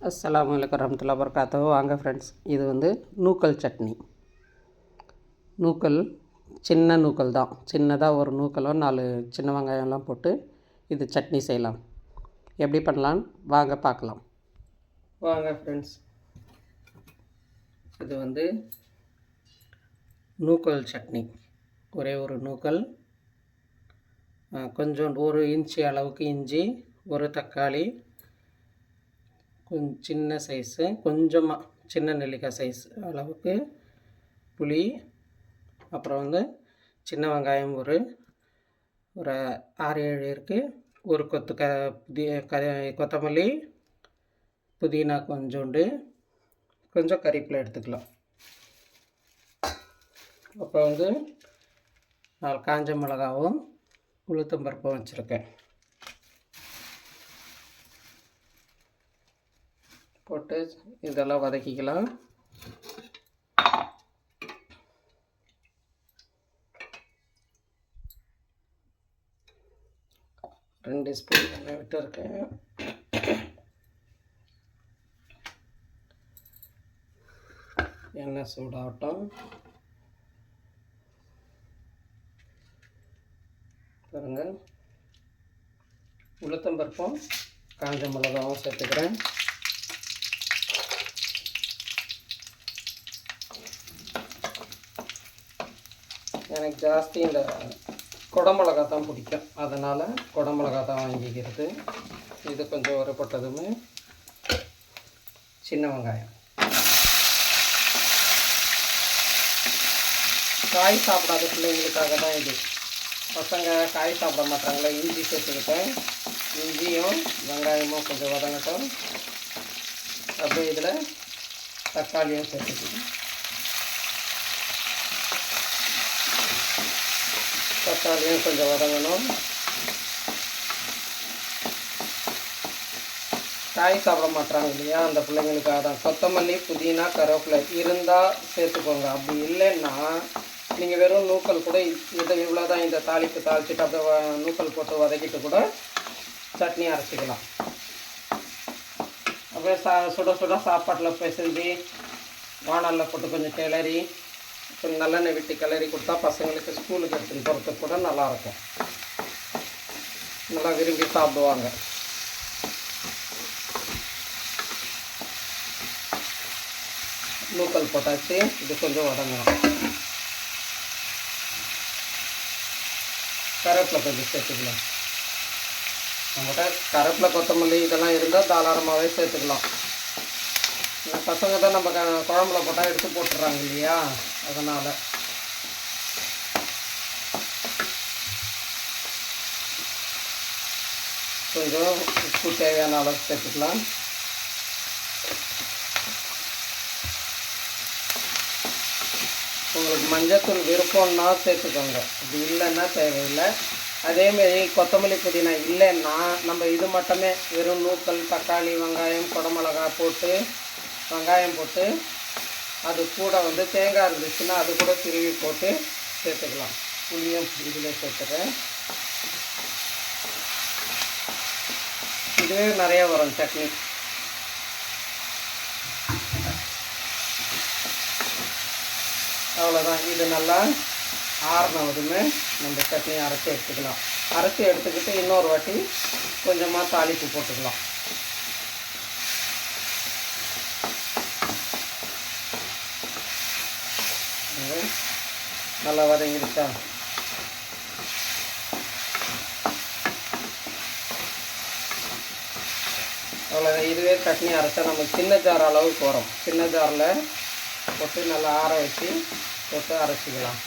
அஸ்ஸலாமு அலைக்கும் வரஹ்மத்துல்லாஹி வபரகாத்துஹு. வாங்க ஃப்ரெண்ட்ஸ், இது வந்து நூக்கல் சட்னி. நூக்கல் சின்ன நூக்கல் தான், சின்னதாக ஒரு நூக்கலோ 4 சின்ன வெங்காயம்லாம் போட்டு இது சட்னி செய்யலாம். எப்படி பண்ணலான்னு வாங்க பார்க்கலாம். வாங்க ஃப்ரெண்ட்ஸ், இது வந்து நூக்கல் சட்னி. ஒரே ஒரு நூக்கல், கொஞ்சம் 1 இன்ச்சு அளவுக்கு இஞ்சி, ஒரு தக்காளி, கொஞ்சம் சின்ன சைஸு, கொஞ்சமாக சின்ன நெல்லிக்காய் சைஸ் அளவுக்கு புளி, அப்புறம் வந்து சின்ன வெங்காயம் ஒரு 6-7 இருக்குது, ஒரு கொத்து கொத்தமல்லி, புதினா கொஞ்சோண்டு, கொஞ்சம் கறிவேப்பிலை எடுத்துக்கலாம். அப்புறம் வந்து 4 காஞ்ச மிளகாவும் உளுத்தம்பருப்பும் வச்சுருக்கேன். போட்டு இதெல்லாம் வதக்கிக்கலாம். ரெண்டு ஸ்பூன் எண்ணெய் விட்டுருக்கேன். எண்ணெய் சூடாகட்டும். பாருங்கள், உளுத்தம்பருப்பும் காஞ்ச மிளகாவும் சேர்த்துக்கிறேன். எனக்கு ஜாஸ்தி இந்த குடமிளகா தான் பிடிக்கும், அதனால் குடமிளகா தான் வாங்கிக்கிறது. இது கொஞ்சம் உரப்பட்டதுமே சின்ன வெங்காயம். காய் சாப்பிடாத பிள்ளைங்களுக்காக தான் இது. பசங்க காய் சாப்பிட மாட்டாங்களா, இஞ்சி சேர்த்துக்கிட்டேன். இஞ்சியும் வெங்காயமும் கொஞ்சம் வதங்கட்டும். அப்படியே இதில் தக்காளியும் சேர்த்துக்கிட்டேன். தக்காளியும் கொஞ்சம் வதங்கணும். காய் சாப்பிட மாட்டாங்க இல்லையா, அந்த பிள்ளைங்களுக்காக தான். கொத்தமல்லி, புதினா, கருவேப்பிலை இருந்தால் சேர்த்துக்கோங்க. அப்படி இல்லைன்னா நீங்கள் வெறும் நூக்கல் கூட இவ்வளோ தான், இந்த தாளிப்பு தாளிச்சிட்டு அப்படியே நூக்கல் போட்டு வதக்கிட்டு கூட சட்னி அரைச்சிக்கலாம். அப்படியே சுட சுட சாப்பாட்டில் பிசைஞ்சு வானலில் போட்டு கொஞ்சம் கிளறி கொஞ்சம் நல்லெண்ணெய் விட்டு கிளறி கொடுத்தா பசங்களுக்கு ஸ்கூலுக்கு எடுத்துன்னு போகிறதுக்கு கூட நல்லாயிருக்கும். நல்லா விரும்பி சாப்பிடுவாங்க. நூக்கல் போட்டாச்சு, இது கொஞ்சம் வதங்கணும். கருவேப்பிலை கொஞ்சம் சேர்த்துக்கலாம். நம்மகிட்ட கருவேப்பிலை, கொத்தமல்லி இதெல்லாம் இருந்தால் தாராளமாகவே சேர்த்துக்கலாம். பசங்க தான் நம்ம குழம்புல போட்டால் எடுத்து போட்டுடுறாங்க இல்லையா, அதனால். கொஞ்சம் உப்பு தேவையான அளவுக்கு சேர்த்துக்கலாம். உங்களுக்கு மஞ்சத்தூள் விருப்பம்னா சேர்த்துக்கோங்க, அப்படி இல்லைன்னா தேவையில்லை. அதேமாரி கொத்தமல்லி, புதினா இல்லைன்னா நம்ம இது மட்டுமே வெறும் நூக்கல், தக்காளி, வெங்காயம், குடமிளகா போட்டு வெங்காயம் போட்டு அது கூட வந்து தேங்காய் இருந்துச்சுன்னா அது கூட திருவி போட்டு சேர்த்துக்கலாம். புளியும் இதில் சேர்த்துக்கிறேன். இதுவே நிறைய வரும் சட்னி. அவ்வளோதான். இது நல்லா ஆறினதுமே நம்ம சட்னி அரைச்சி எடுத்துக்கலாம். அரைச்சி எடுத்துக்கிட்டு இன்னொரு வாட்டி கொஞ்சமாக தாளிப்பு போட்டுக்கலாம். நல்லா வதங்கிடுச்சா? அவ்வளோதான். இதுவே சட்னி அரைச்சா நமக்கு சின்ன ஜார் அளவுக்கு வரும். சின்ன ஜாரில் போட்டு நல்லா ஆற வச்சு போட்டு அரைச்சிக்கலாம்.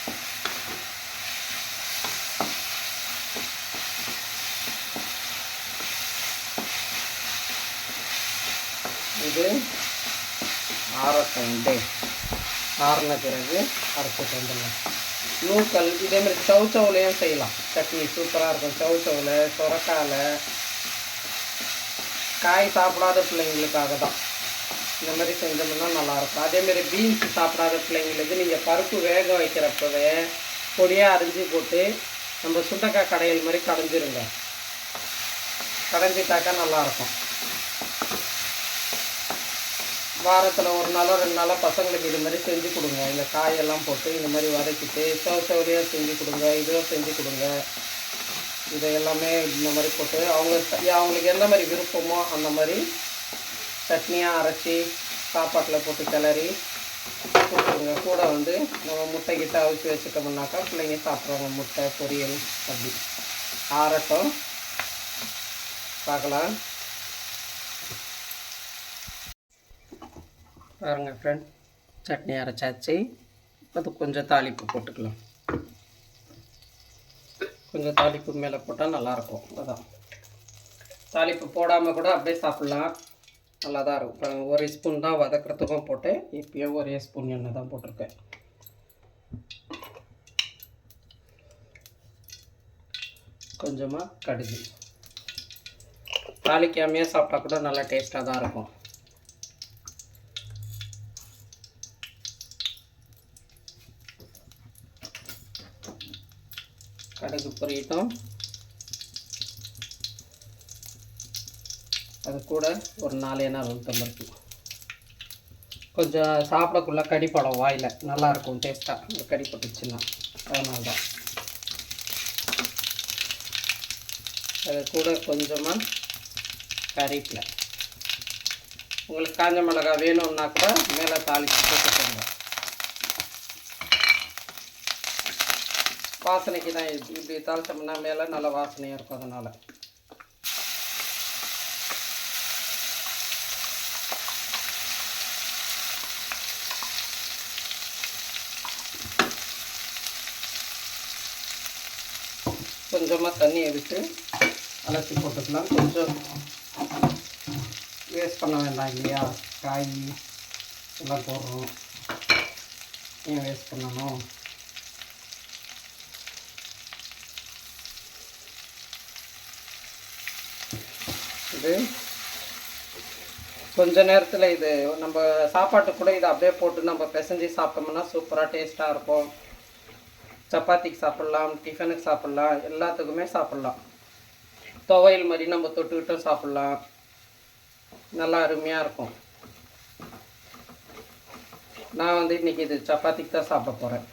இது ஆறட்டும். ஆறின பிறகு அரைச்சிட்டு வந்துடலாம். நூக்கல் இதேமாதிரி சவுச்சவுலையும் செய்யலாம். சட்னி சூப்பராக இருக்கும். சவுச்சவுல, சொரக்காயில், காய் சாப்பிடாத பிள்ளைங்களுக்காக தான் இந்த மாதிரி செஞ்சோம்னா நல்லாயிருக்கும். அதேமாரி பீன்ஸ் சாப்பிடாத பிள்ளைங்களுக்கு நீங்கள் பருப்பு வேக வைக்கிறப்பவே பொடியாக அரிஞ்சு போட்டு நம்ம சுண்டக்காய் கடையல் மாதிரி கடைஞ்சிருங்க. கடைஞ்சிட்டாக்கா நல்லாயிருக்கும். வாரத்தில் ஒரு நாளோ 2 நாளோ பசங்களுக்கு இது மாதிரி செஞ்சு கொடுங்க. இந்த காயெல்லாம் போட்டு இந்த மாதிரி வதக்கிட்டு சவசவலியாக செஞ்சு கொடுங்க, இதுவும் செஞ்சு கொடுங்க. இதை எல்லாமே இந்த மாதிரி போட்டு அவங்களுக்கு எந்த மாதிரி விருப்பமோ அந்த மாதிரி சட்னியாக அரைச்சி சாப்பாட்டில் போட்டு கிளறி கொடுத்துருங்க. கூட வந்து நம்ம முட்டை கிட்ட அவிச்சு வச்சுட்டோம்னாக்கா பிள்ளைங்க சாப்பிட்ருவாங்க. முட்டை பொரியல் அப்படி ஆறட்டும், பார்க்கலாம். பாருங்கள் ஃப்ரெண்ட், சட்னி அரைச்சாச்சு. அது கொஞ்சம் தாளிப்பு போட்டுக்கலாம். கொஞ்சம் தாளிப்பு மேலே போட்டால் நல்லாயிருக்கும். அதான் தாளிப்பு போடாமல் கூட அப்படியே சாப்பிட்லாம், நல்லா தான் இருக்கும். இப்போ 1 ஸ்பூன் தான் வதக்கிறதுக்கும் போட்டேன். இப்போயே 1 ஸ்பூன் எண்ணெய் தான் போட்டிருக்கேன். கொஞ்சமாக கடுகு. தாளிக்காமையே சாப்பிட்டா கூட நல்லா டேஸ்ட்டாக தான் இருக்கும். கடுகு பொரியட்டும். அது கூட ஒரு 4 உளுத்தம்பருப்பு. கொஞ்சம் சாப்பிடக்குள்ள கடிப்படம் வாயில் நல்லாயிருக்கும் டேஸ்ட்டாக. இந்த கடி பட்டுச்சுன்னா அதனால தான். அது கூட கொஞ்சமாக கறிவேப்பிலை. உங்களுக்கு காஞ்ச மிளகா வேணும்னா கூட மேலே தாளித்து போட்டுக்கோங்க. வாசனைக்கு தான் இப்படி தாளித்தோம்னா மேலே நல்ல வாசனையாக இருக்கும். அதனால் கொஞ்சமாக தண்ணியை விட்டு அலசி போட்டுக்கலாம். கொஞ்சம் வேஸ்ட் பண்ண வேண்டாம் இல்லையா, காய் எல்லாம் போடுறோம், ஏன் வேஸ்ட் பண்ணணும். இது கொஞ்ச நேரத்தில் இது நம்ம சாப்பாட்டு கூட இதை அப்படியே போட்டு நம்ம பிசைஞ்சு சாப்பிட்டோம்னா சூப்பராக டேஸ்ட்டாக இருக்கும். சப்பாத்திக்கு சாப்பிட்லாம், டிஃபனுக்கு சாப்பிட்லாம், எல்லாத்துக்குமே சாப்பிட்லாம். துவையல் மாதிரி நம்ம தொட்டுக்கிட்டும் சாப்பிட்லாம், நல்லா அருமையாக இருக்கும். நான் வந்து இன்றைக்கி இது சப்பாத்திக்கு தான் சாப்பிட போகிறேன்.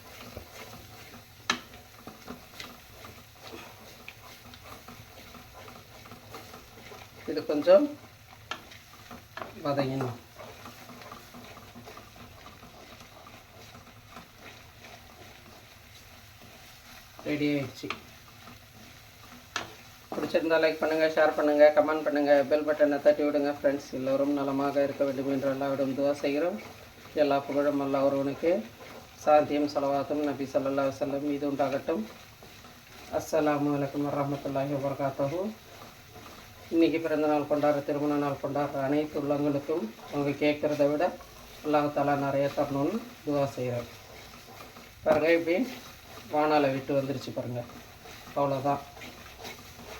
இது கொஞ்சம் வதங்கணும். ரெடி ஆயிடுச்சு. பிடிச்சிருந்தால் லைக் பண்ணுங்கள், ஷேர் பண்ணுங்கள், கமெண்ட் பண்ணுங்கள், பெல் பட்டனை தட்டி விடுங்க. ஃப்ரெண்ட்ஸ் எல்லோரும் நலமாக இருக்க வேண்டும் என்று எல்லாவிடம் துவா செய்கிறோம். எல்லா புகழும் அல்லாஹ் ஒருவனுக்கு, சாந்தியும் ஸலவாத்தும் நபி ஸல்லல்லாஹு அலைஹி வஸல்லம் மீது உண்டாகட்டும். அஸ்ஸலாமு அலைக்கும் வரஹ்மத்துல்லாஹி வபரகாத்துஹு. இன்றைக்கி பிறந்த நாள் கொண்டாடுற, திருமண நாள் கொண்டாடுற அனைத்து உள்ளவங்களுக்கும் அவங்க கேட்குறத விட அல்லாஹ் தஆலா நிறைய தரணும்னு துவா செய்கிறேன். பாருங்கள், இப்படி வானால விட்டு வந்துருச்சு பாருங்கள். அவ்வளோதான்.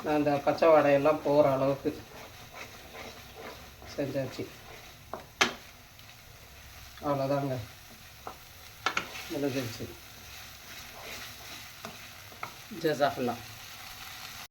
நான் இந்த பச்சை வாடையெல்லாம் போகிற அளவுக்கு செஞ்சாச்சு. அவ்வளோதாங்க, முடிஞ்சிருச்சு. ஜஸாக்கல்லாஹ்.